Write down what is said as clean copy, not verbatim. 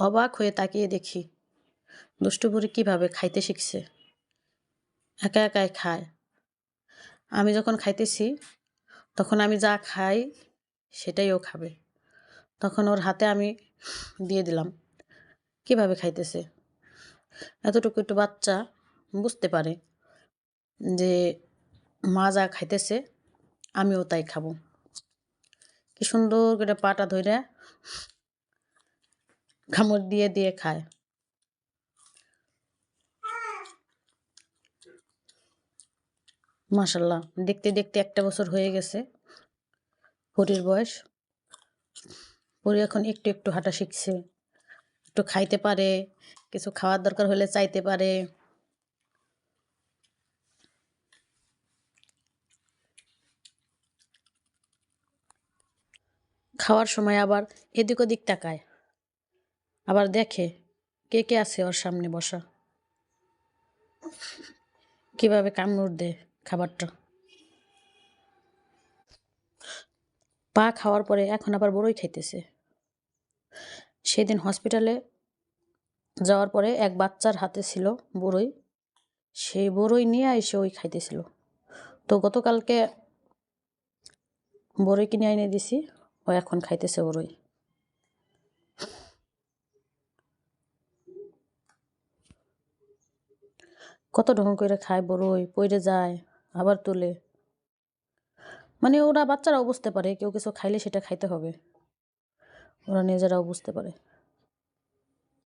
অবাক হয়ে তাকিয়ে দেখি দুষ্টু বুড়ি কীভাবে খাইতে শিখছে। একা একাই খায়। আমি যখন খাইতেছি তখন আমি যা খাই সেটাই ও খাবে। তখন ওর হাতে আমি দিয়ে দিলাম। কীভাবে খাইতেছে। এতটুকু একটু বাচ্চা বুঝতে পারে যে মা যা খাইতেছে আমিও তাই খাবো। কি সুন্দর করে পাটা ধইরা কামড় দিয়ে দিয়ে খায়। মাশাআল্লাহ, দেখতে দেখতে 1 বছর হয়ে গেছে পরীর বয়স। পরী এখন একটু একটু হাঁটা শিখছে, একটু খাইতে পারে, কিছু খাওয়ার দরকার হলে চাইতে পারে। খাওয়ার সময় আবার এদিক ওদিক তাকায়, আবার দেখে কে কে আছে ওর সামনে বসা, কিভাবে কামড় দেয় খাবারটা। পা খাওয়ার পরে এখন আবার বড়ই খাইতেছে। সেদিন হসপিটালে যাওয়ার পরে এক বাচ্চার হাতে ছিল বড়ই, সেই বড়ই নিয়ে এসে ওই খাইতেছিল। তো গতকালকে বড়ই কিনে এনে দিছি, ও এখন খাইতেছে বড়ই। কত ঢং করে খায় বড়ই, পইরে যায় আবার তুলে। মানে ওরা বাচ্চারাও বুঝতে পারে কেউ কিছু খাইলে সেটা খাইতে হবে, ওরা নিজেরাও বুঝতে পারে।